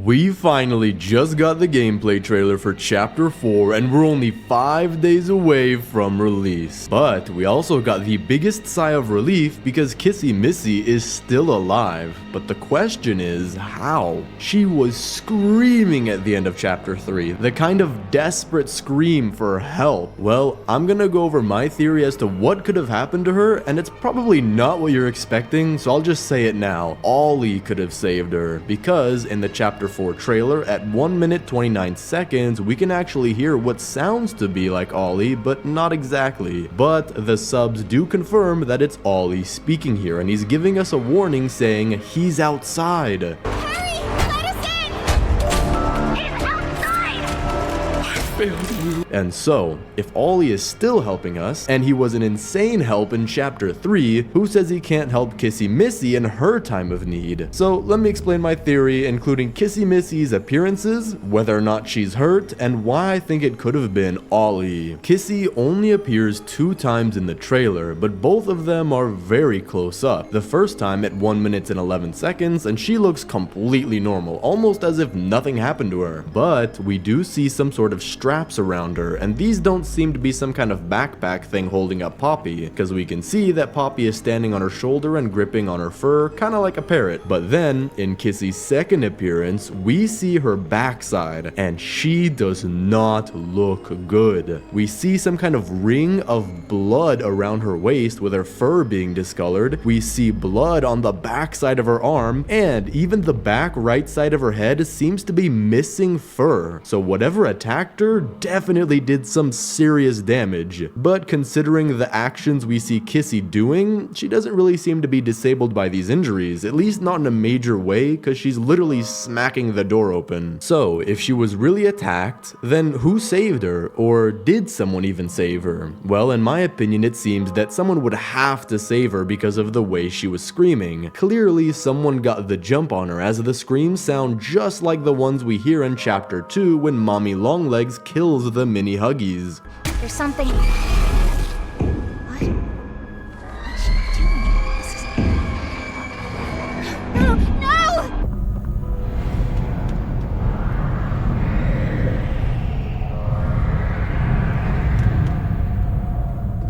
We finally just got the gameplay trailer for Chapter 4 and we're only 5 days away from release. But we also got the biggest sigh of relief because Kissy Missy is still alive. But the question is, how? She was screaming at the end of Chapter 3, the kind of desperate scream for help. Well, I'm gonna go over my theory as to what could have happened to her, and it's probably not what you're expecting, so I'll just say it now. Ollie could have saved her, because in the Chapter 4 trailer, at 1 minute 29 seconds, we can actually hear what sounds to be like Ollie, but not exactly. But the subs do confirm that it's Ollie speaking here, and he's giving us a warning saying he's outside. Hurry! Let us in! He's outside! And so, if Ollie is still helping us, and he was an insane help in Chapter 3, who says he can't help Kissy Missy in her time of need? So let me explain my theory, including Kissy Missy's appearances, whether or not she's hurt, and why I think it could have been Ollie. Kissy only appears 2 times in the trailer, but both of them are very close up. The first time at 1 minute and 11 seconds, and she looks completely normal, almost as if nothing happened to her. But we do see some sort of straps around her, and these don't seem to be some kind of backpack thing holding up Poppy, because we can see that Poppy is standing on her shoulder and gripping on her fur, kind of like a parrot. But then, in Kissy's second appearance, we see her backside, and she does not look good. We see some kind of ring of blood around her waist with her fur being discolored. We see blood on the backside of her arm, and even the back right side of her head seems to be missing fur. So whatever attacked her definitely did some serious damage. But considering the actions we see Kissy doing, she doesn't really seem to be disabled by these injuries, at least not in a major way, because she's literally smacking the door open. So if she was really attacked, then who saved her? Or did someone even save her? Well, in my opinion, it seems that someone would have to save her because of the way she was screaming. Clearly, someone got the jump on her, as the screams sound just like the ones we hear in Chapter 2 when Mommy Longlegs kills the mini Huggies. There's something... What? What's she doing? This is... No! No!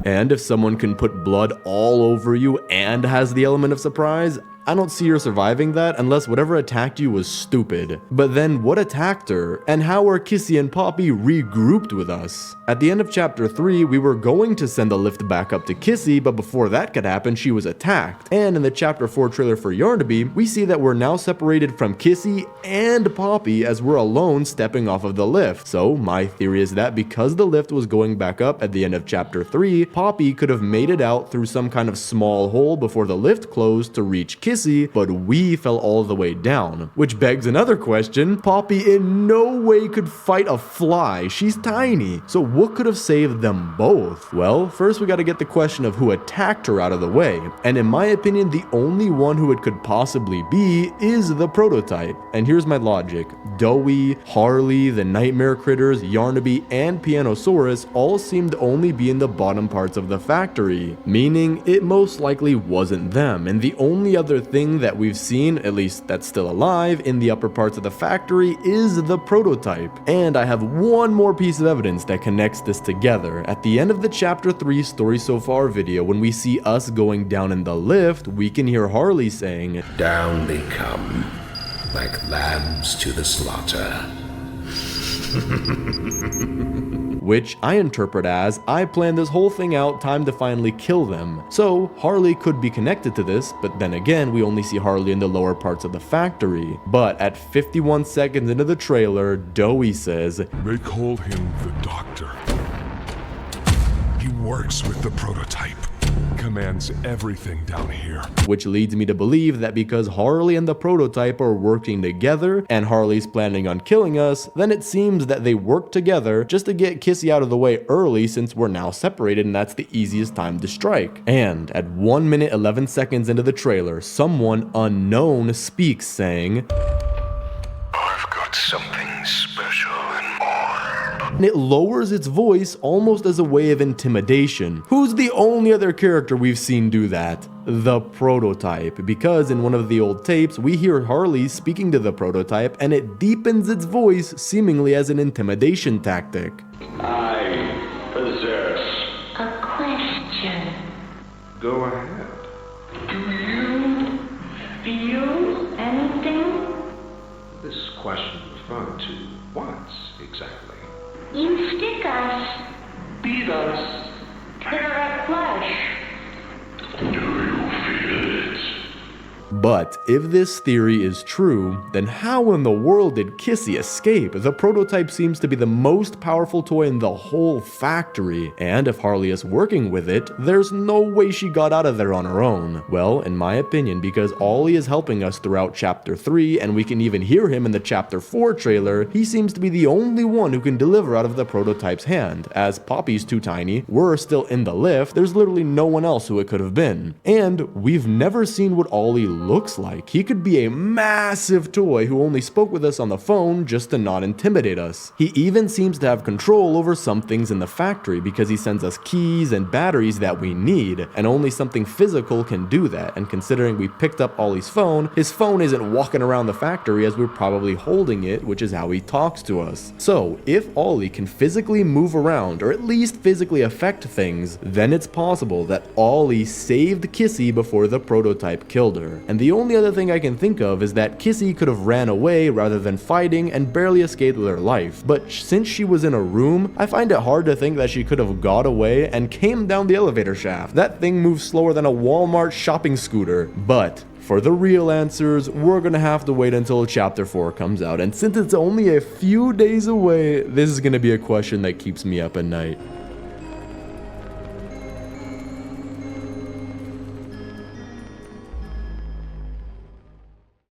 And if someone can put blood all over you and has the element of surprise, I don't see her surviving that unless whatever attacked you was stupid. But then what attacked her? And how are Kissy and Poppy regrouped with us? At the end of Chapter 3, we were going to send the lift back up to Kissy, but before that could happen, she was attacked. And in the Chapter 4 trailer for Yarnaby, we see that we're now separated from Kissy and Poppy as we're alone stepping off of the lift. So my theory is that because the lift was going back up at the end of Chapter 3, Poppy could have made it out through some kind of small hole before the lift closed to reach Kissy, but we fell all the way down. Which begs another question. Poppy in no way could fight a fly. She's tiny. So what could have saved them both? Well, first we gotta get the question of who attacked her out of the way. And in my opinion, the only one who it could possibly be is the prototype. And here's my logic. Doughy, Harley, the Nightmare Critters, Yarnaby, and Pianosaurus all seemed to only be in the bottom parts of the factory, meaning it most likely wasn't them. And the only other thing that we've seen, at least that's still alive, in the upper parts of the factory is the prototype. And I have one more piece of evidence that connects this together. At the end of the Chapter 3 Story So Far video, when we see us going down in the lift, we can hear Harley saying, "Down they come, like lambs to the slaughter." which I interpret as, I planned this whole thing out, time to finally kill them. So Harley could be connected to this, but then again, we only see Harley in the lower parts of the factory. But at 51 seconds into the trailer, Doughy says, "They call him the Doctor. He works with the prototype. Commands everything down here." Which leads me to believe that because Harley and the prototype are working together and Harley's planning on killing us, then it seems that they work together just to get Kissy out of the way early since we're now separated and that's the easiest time to strike. And at 1 minute 11 seconds into the trailer, someone unknown speaks saying, "I've got something special and more." and it lowers its voice almost as a way of intimidation. Who's the only other character we've seen do that? the prototype, because in one of the old tapes, we hear Harley speaking to the prototype and it deepens its voice seemingly as an intimidation tactic. I possess. A question. Go ahead. Do you feel anything? This question referred to what exactly? You stick us, beat us, tear at flesh. Do you feel it? But if this theory is true, then how in the world did Kissy escape? The prototype seems to be the most powerful toy in the whole factory, and if Harley is working with it, there's no way she got out of there on her own. Well, in my opinion, because Ollie is helping us throughout Chapter 3, and we can even hear him in the Chapter 4 trailer, he seems to be the only one who can deliver out of the prototype's hand. As Poppy's too tiny, we're still in the lift, there's literally no one else who it could have been. And we've never seen what Ollie looks like. He could be a massive toy who only spoke with us on the phone just to not intimidate us. He even seems to have control over some things in the factory because he sends us keys and batteries that we need, and only something physical can do that. And considering we picked up Ollie's phone, his phone isn't walking around the factory as we're probably holding it, which is how he talks to us. So if Ollie can physically move around or at least physically affect things, then it's possible that Ollie saved Kissy before the prototype killed her. And the only other thing I can think of is that Kissy could have ran away rather than fighting and barely escaped with her life. But since she was in a room, I find it hard to think that she could have got away and came down the elevator shaft. That thing moves slower than a Walmart shopping scooter. But for the real answers, we're gonna have to wait until Chapter 4 comes out. And since it's only a few days away, this is gonna be a question that keeps me up at night.